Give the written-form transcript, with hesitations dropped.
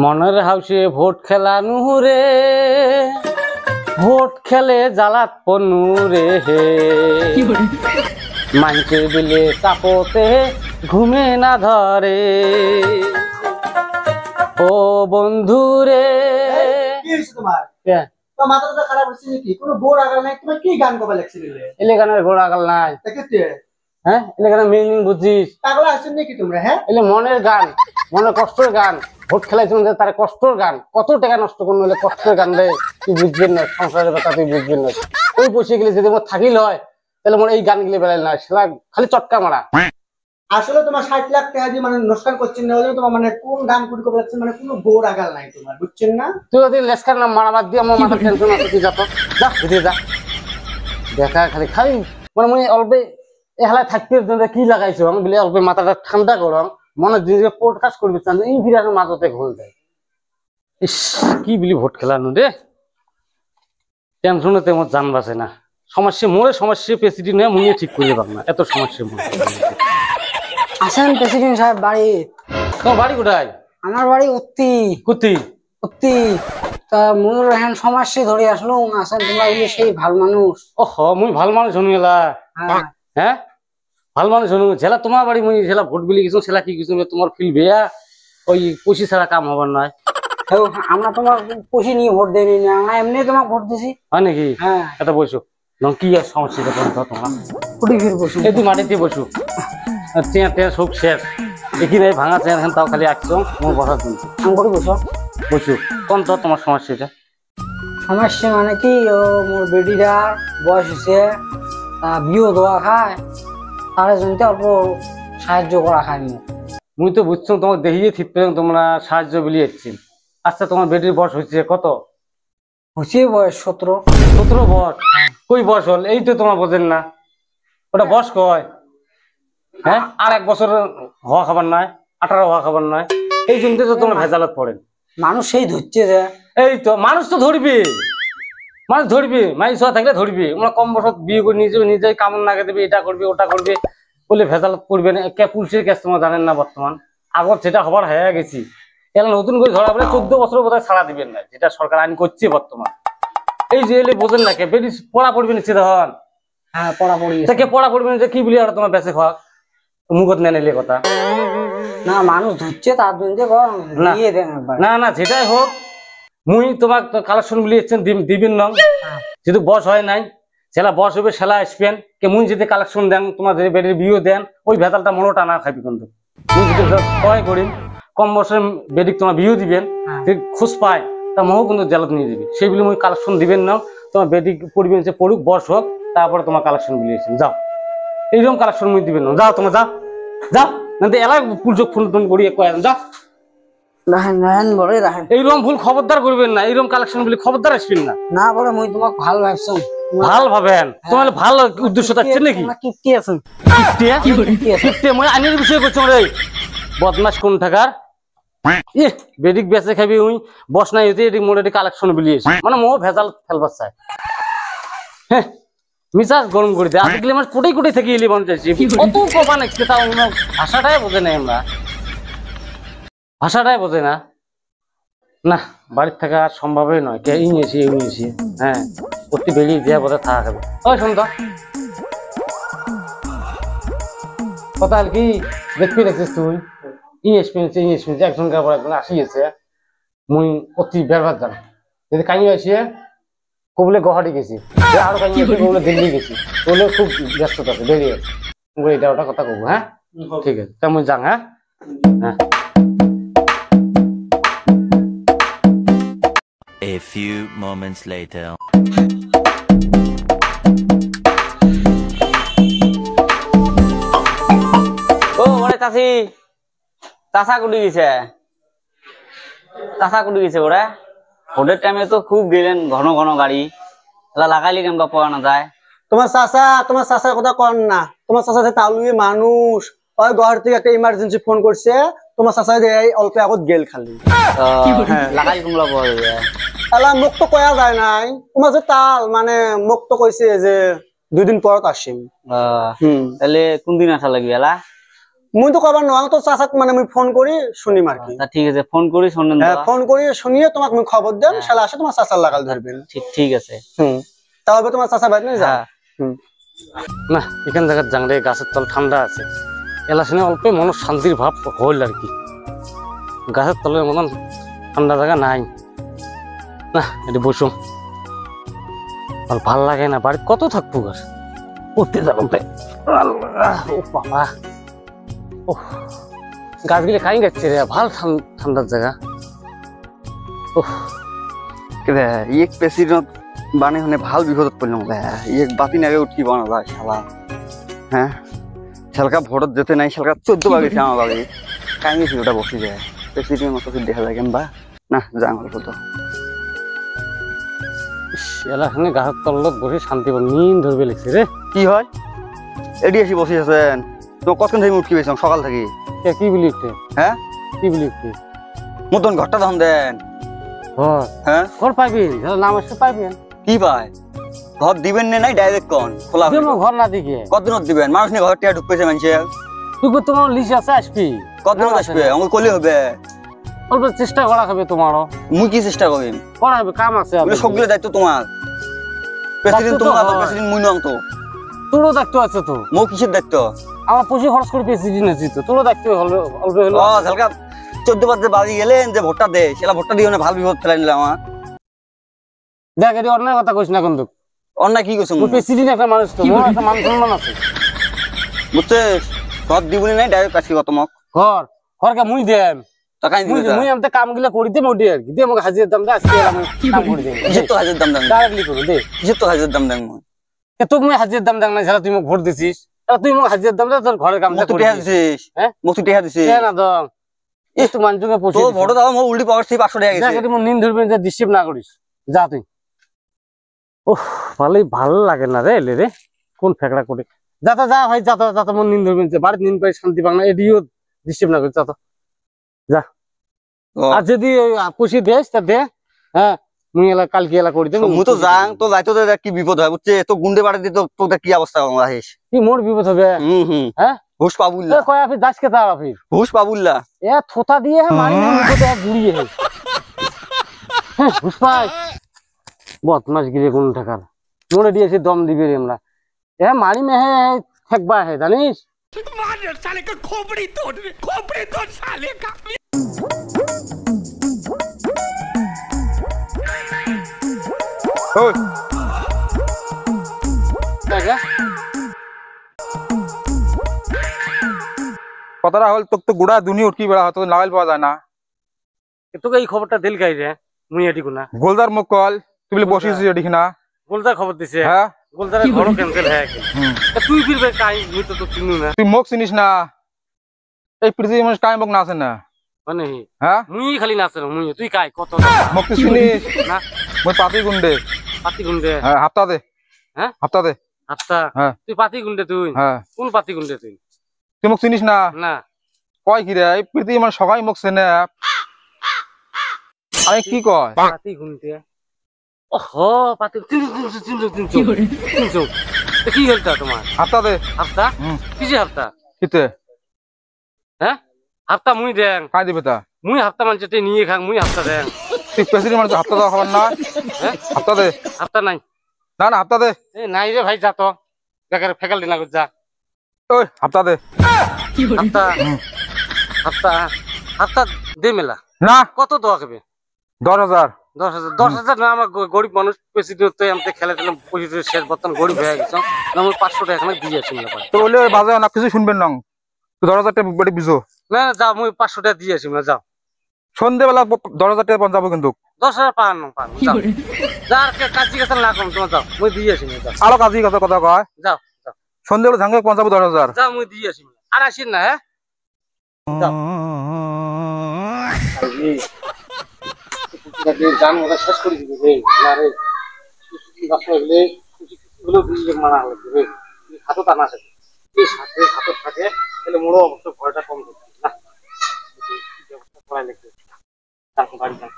মনের হাউসে ভোট খেলা নুরে, ভোট খেলে জালাত পনুরে হে, মানছে বিলে চাপতে ঘুমে না ধরে। ও বন্ধু রে, কি হইছে তোমার? তোমার মাথাটা খারাপ হইছে নাকি? কোনো গোড় আগাল নাই? তুমি কি গান কবে লেখছিলে? এলে গানের ঘোড়া আগাল নাই। দেখতে হ্যাঁ, এলে গানের মিনিং বুঝছিস? পাগল আছেন নাকি তোমরা? হ্যাঁ, এলে মনের গান, মনের কষ্টের গান। ভোট খেলাইছিল তার কষ্টের গান, কত টাকা নষ্ট করলো হলে কষ্টের গান রে তুই বুঝবেন না, সংসারের কথা তুই বুঝবেন না। ওই পয়সা গেলে যদি আমার থাকিল হয় তাহলে মনে এই গান গুলি বেড়াই না, সেটা খালি চটকা মারা। আসলে তোমার 60 লাখ টাকা দিয়ে মানে নষ্ট করছেন না, ওই তোমার মানে কোন গান কুড়ি কবে লাগছে, মানে কোনো গোড় আগাল নাই তোমার, বুঝছেন না? তুই যদি লেসকার নাম মারামার দিয়ে আমার মাথা টেনশন আছে, তুই যা তো যা ভিতরে যা। দেখা খালি খালি মানে মনে অল্প এহালায় থাকতে কি লাগাইছো আমি বলে অল্প মাথাটা ঠান্ডা করম, মনে জিনিসকে পডকাস্ট করবি চান এই বিরাট মাথাতে ঘোল দেয়। ইস কি বলি ভোট খেলানো রে, টেনশনে তেমন জান বাঁচে না। সমস্যা মোরে সমস্যা প্রেসিডেন্ট হয়ে মুনিয়ে ঠিক করে পাব না, এত সমস্যা মোরে। আসেন প্রেসিডেন্ট সাহেব বাড়ি। তোমার বাড়ি কোথায়? আমার বাড়ি উত্তি কুতি উত্তি। তা মোর এখন সমস্যা ধরে আসলো। আসেন তোমরা বলি সেই ভাল মানুষ। ওহ মুই ভাল মানুষ শুনি এলা। হ্যাঁ ভাল মানুষ শুনু ছেলা তোমার বাড়ি মুই ছেলা ভোট বিলি গেছো, ছেলা কি কিছু তোমার ফিল বেয়া ওই পয়সা ছাড়া কাম হবার নয়। আমরা তোমার পয়সা নিয়ে ভোট দেয়নি না, আমরা এমনি তোমাকে ভোট দিছি। হয় নাকি? হ্যাঁ এটা বসো কি আর সমস্যা তোমার কুটি ফির বসু, এই তুই মাটিতে বসু। চেয়ার টেয়ার সব শেষ, দেখি নাই ভাঙা চেয়ার এখন তাও খালি আসছো মোর বসার জন্য। আমি করে বসো বসু কোন তো তোমার সমস্যাটা? সমস্যা মানে কি, ও মোর বেটিটার বয়স হয়েছে, তা বিয়ে দেওয়া খায়, তার জন্য অল্প সাহায্য করা খায়। মুই তো বুঝছো তোমাকে দেখিয়ে ঠিক পেলাম তোমরা সাহায্য বিলিয়ে এসছি। আচ্ছা তোমার বেটির বয়স হয়েছে কত? হচ্ছে বয়স 17। 17 বয়স? কই বয়স হল এই তো তোমরা বোঝেন না, ওটা বয়স কয়? হ্যাঁ আর 1 বছর হওয়া খাবার নয়, 18 হওয়া খাবার নয়, এই জন্য তো তোমরা ভেজালত পড়েন। মানুষ সেই ধরছে যে, এই তো মানুষ তো ধরবি, মানুষ ধরবি, মাইস হওয়া থাকলে ধরবি। আমরা কম বছর বিয়ে করে নিয়ে যাবে, নিজে কামড় নাগে দেবে, এটা করবি ওটা করবি বলে ভেজালত পড়বে না। পুলিশের কেস তোমরা জানেন না বর্তমান, আগত সেটা হবার হয়ে গেছি। এলা নতুন করে ধরা বলে 14 বছর বোধহয় ছাড়া দিবেন না, যেটা সরকার আইন করছে বর্তমান। এই যে এলে বোঝেন না কে বেশি পড়া পড়বে নিচ্ছে তখন। হ্যাঁ পড়া পড়ি কে পড়া পড়বে না কি বলি আর তোমার বেঁচে খাওয়া মুখত নেন এলে কথা না, মানুষ ধরছে তার জন্য দিয়ে দেন একবার। না না যেটাই হোক মুই তোমার কালেকশন মিলিয়েছেন দিবেন না, যেহেতু বস হয় নাই। সেলা বস হবে সেলা আসবেন কে মুই যদি কালেকশন দেন তোমার যদি বেটির বিয়ে দেন ওই ভেজালটা মনো টানা খাবি। কিন্তু মুই যদি সহায় করি কম বছর বেটিক তোমার বিয়ে দিবেন, খোঁজ পায় তা মহও কিন্তু জেলত নিয়ে দিবি। সেই বলে মুই কালেকশন দিবেন না, তোমার বেটিক পড়বেন যে পড়ুক বস হোক, তারপরে তোমার কালেকশন মিলিয়েছেন যাও। এইরকম কালেকশন মুই দিবেন না, যাও তোমার যাও যাও, না এলাই পুলচোক ফোন টোন করিয়ে কয় যাও। এইরকম ভুল খবরদার করবেন না, এইরকম কালেকশন বলে খবরদার আসবেন না। না বলে মুই তোমাকে ভালো ভাবছো। ভাল ভাবেন তোমার ভালো উদ্দেশ্য থাকছে নাকি? কিপ্টি আছে কিপ্টি মই আইনের বিষয় করছো রে বদমাস কোন থাকার বেদিক বেঁচে খাবি উই বস নাই হইতে এদিক মোড়ে কালেকশন বিলিয়েছে মানে মো ভেজাল ফেলবার চাই। হ্যাঁ মিজাজ গরম করে দেয় আজকে আমার কোটাই কোটাই থেকে এলি মনে চাইছি কত কবা নাকি তাও ভাষাটাই বোঝে না, আমরা ভাষাটাই বোঝে না। না বাড়ির থাকা আর সম্ভবই নয়, কে এই নিয়েছি এই নিয়েছি। হ্যাঁ প্রতি বেরিয়ে দেওয়া বোধহয় থাকা খাবে। ওই শুনতো কথা আর কি দেখবি দেখছিস তুই ইংলিশ পেয়েছে একজনকার পর একজন আসিয়েছে মুই অতি বেরবার জানা যদি কাহিনী আসিয়ে কবলে গহাটি গেছি আরো কাহিনী কবলে দিল্লি গেছি বলে খুব ব্যস্ততা আছে বেরিয়ে এটা ওটা কথা কবো। হ্যাঁ ঠিক আছে তেমন যান। হ্যাঁ হ্যাঁ A few moments later. ও ওরে চাচি চাচা কুটি গেছে, চাচা কুটি গেছে ওরা ভোটের টাইমে তো খুব গেলেন ঘন ঘন গাড়ি লাগাইলে কেমন পাওয়া না যায়। তোমার চাচার কথা কন না, তোমার চাচা যে তালুই মানুষ, ওই ঘর থেকে একটা ইমার্জেন্সি ফোন করছে, তোমার চাচা এই অল্প আগত গেল খালি লাগাই কুমলা পাওয়া যায়। এলা মোক তো কয়া যায় নাই, তোমার যে তাল মানে মোক তো কইছে যে 2 দিন পরত আসিম। তাহলে কোন দিন আসা লাগবে এলা? মুই তো কবার নয় তো চাচাক মানে আমি ফোন করি শুনিম আর কি। তা ঠিক আছে, ফোন করি শোনেন হ্যাঁ ফোন করি শুনিয়ে তোমাকে আমি খবর দেন, শালা আসে তোমার চাচার লাগাল ধরবেন। ঠিক আছে। তাহলে তোমার চাচা বাইরে নিয়ে যা। না এখান জায়গা জানলে গাছের তল ঠান্ডা আছে, এলা শুনে অল্প মন শান্তির ভাব হইল আর কি। গাছের তলের মতন ঠান্ডা জায়গা নাই। না এটা বসুম, আর ভাল লাগে না, বাড়ি কত থাকবো গাছ উঠতে যাবো। ও বাবা, ও গাছগুলি খাই যাচ্ছে রে, ভাল ঠান্ডার জায়গা। এক প্রেসিডেন্ট বানে হনে ভাল বিপদত পড়লাম এক বাতি নাগে উঠি বানা যায় শালা। হ্যাঁ শালকা ভোটত যেতে নাই, শালকা 14 বার গেছে আমার বাড়ি, কাই গেছি ওটা বসে যায় প্রেসিডেন্ট মতো দেখা যায় কেন বা না যাং অল্প তো। এলা শুনে গাছের তলত বসে শান্তি পাবো, নিন ধরবে লিখছে রে। কি হয় এডি এসে বসে আছেন তো, কতক্ষণ থেকে উঠকি পেয়েছিলাম সকাল থেকে। কি বলি উঠে, হ্যাঁ কি বলি উঠে মতন ঘরটা তখন দেন। ঘর, হ্যাঁ ঘর পাইবেন, নাম আসতে পাইবেন। কি পায় ঘর দিবেন নাই ডাইরেক্ট কোন খোলা ঘর না দিকে কতদিনত দিবেন? মানুষ নিয়ে ঘর টিয়া ঢুকতেছে মানুষে, তুই তোমার লিস্ট আছে আসবি, কতদিন আসবে আমাকে কলি হবে। অল্প চেষ্টা করা হবে তোমারও, মুই কি চেষ্টা করিম? করা হবে, কাম আছে। সবগুলো দায়িত্ব তোমার, প্রেসিডেন্ট তোমার, প্রেসিডেন্ট মুই নং তো। তোরও দায়িত্ব আছে তো। মো কিসের দায়িত্ব? আমার পুঁজি খরচ করে প্রেসিডেন্ট আছি তো, তোরও দায়িত্ব হলো অল্প হলো। ও ঝালকা 14 বার যে বাড়ি গেলেন যে ভোটটা দে, সেটা ভোটটা দিয়ে না ভাল বিপদ ফেলাই নিলাম আমার। দেখ এটি অন্যায় কথা কইস না কিন্তু, অন্যায় কি কইছ? প্রেসিডেন্ট একটা মানুষ তো, মোর একটা মান সম্মান আছে। বুঝতে ঘর দিবনি নাই ডাইরেক্ট কাছে কত মক ঘর ঘরকে মুই দেম, টাকা দিবি না। মুই আমতে কাম গুলো করি দে মোটি আর কি, দে আমাকে হাজির দাম দে, আজকে আমি কাম করে দেব। কিসের তো হাজার দাম দেন? ডাইরেক্টলি করো দে। কিসের তো হাজার দাম দেন? মুই তোকে মুই হাজির দাম দেখ না, ছাড়া তুই মোক ভোট দিছিস, তুই মোক হাজির দাম দে, তোর ঘরের কামটা মতো করে টিয়া দিস। দিছিস? হ্যাঁ মতো টিয়া দিছিস? না দম একটু মানুষকে পৌঁছে তো ভোট দাও মো উল্টি পাওয়ার সেই 500 টাকা গেছে। দেখ মন নিন ধরবেন যে ডিস্টার্ব না করিস, যা তুই। ওহ ভালোই ভালো লাগে না রে এলে রে, কোন ফেকড়া করে যাতা যা ভাই, যাতা যাতা মন নিন ধরবেন যে বাড়িতে নিন পাই শান্তি পাং না, এডিও ডিস্টার্ব না করিস, যাতা যা। আর যদি পুষি দেস তা দে, হ্যাঁ মুই এলা কালকে এলা করে দেব। মুই তো যাং তো যাইতো দেখ কি বিপদ হয় বুঝছে, তো গুন্ডে বাড়ি দিতে তোদের কি অবস্থা আহিস? কি মোর বিপদ হবে? হ্যাঁ হুশ পাবুল্লা, কয় আপনি যাস কে তা আপনি হুশ পাবুল্লা এ থোতা দিয়ে মারি না মুখে গুড়িয়ে হ্যাঁ হুশ পাই বদমাস গিরে কোন টাকার মনে দিয়েছি দম দিবে রে আমরা, এ মারি মেহে থাকবা হে জানিস। কথাটা হল তোকে তো গুড়া দুনি উঠকি বেড়া হতো লাগাইল পাওয়া যায় না। তোকে এই খবরটা দিল গাই রে, মুই এটি কোনা গোলদার মুখ কল তুই বলে বসিস এদিকে না। গোলদার খবর দিছে, হ্যাঁ গোলদারের ঘরও ক্যান্সেল হয়ে গেল। তুই ফিরবে কাই, মুই তো তো চিনু না। তুই মুখ চিনিস না, এই পৃথিবীর মানুষ কাই মুখ না আছে না। মানে হ্যাঁ মুই খালি নাচে না, মুই তুই কাই কত মুখ তুই চিনিস না? মুই পাতি গুন্ডে। পাতি গুন্ডে? হ্যাঁ হাপ্তা দে। হ্যাঁ হাপ্তা দে। আচ্ছা হ্যাঁ তুই পাতি গুন্ডে? তুই হ্যাঁ কোন পাতি গুন্ডে? তুই তুই মুখ চিনিস না? না কয় কি রে এই পৃথিবীর মানুষ সবাই মুখ চেনে। আরে কি কয় পাতি গুন্ডে? ওহো পাতি চিনছো কি হলতা তোমার? হাপ্তা দে। হাফতা কিসে হাফতা? কিতে হ্যাঁ হাফতা মুই দেন কাই দিবে তা? মুই হাফতা মানুষ নিয়ে খাং, মুই হাফতা দেন। তুই প্রেসিডেন্ট মানুষ হাপ্তা দেওয়া খাবার না? হ্যাঁ হাপ্তা দে। হাফতা নাই? না না হাপ্তা দে। এ নাই রে ভাই, যা তো বেকার ফেকাল দিনা যা। ওই হাপ্তা দে। হাফতা হাফতা হাফতা দে মেলা না কত দোয়া খাবে? 10,000। 10,000? 10,000 না, আমার গরিব মানুষ প্রেসিডেন্ট আমি খেলে দিলাম, শেষ বর্তমান গরিব হয়ে গেছে, আমি 500 টাকা এখানে দিয়েছি। তো বলে বাজে না কিছু শুনবেন না, তুই 10,000 টাকা বেড়ে বিজো না যাও, মুই 500 টাকা দিয়েছি না, যাও। সন্ধ্যেবেলা 10,000 টাকা পঞ্চাবো কিন্তু। 10,000 পান যাও, যার কাজী কাছে না কম তোমার, যাও মুই দিয়েছি না, যাও। আরো কাজী কথা কথা কয়, যাও যাও সন্ধ্যেবেলা ঝাঙ্গে পঞ্চাবো 10,000। যাও মুই দিয়েছি আর আসিন না। হ্যাঁ যাও গান মতো শেষ করে দিবি রে না রে, মানা লাগবে রে, হাতও টানা থাকে এই সাথে হাতত থাকে, তাহলে মোড়ো অবশ্য ভয়টা কম থাকে না। ব্যবস্থা করাই লাগবে, বাড়ি যান।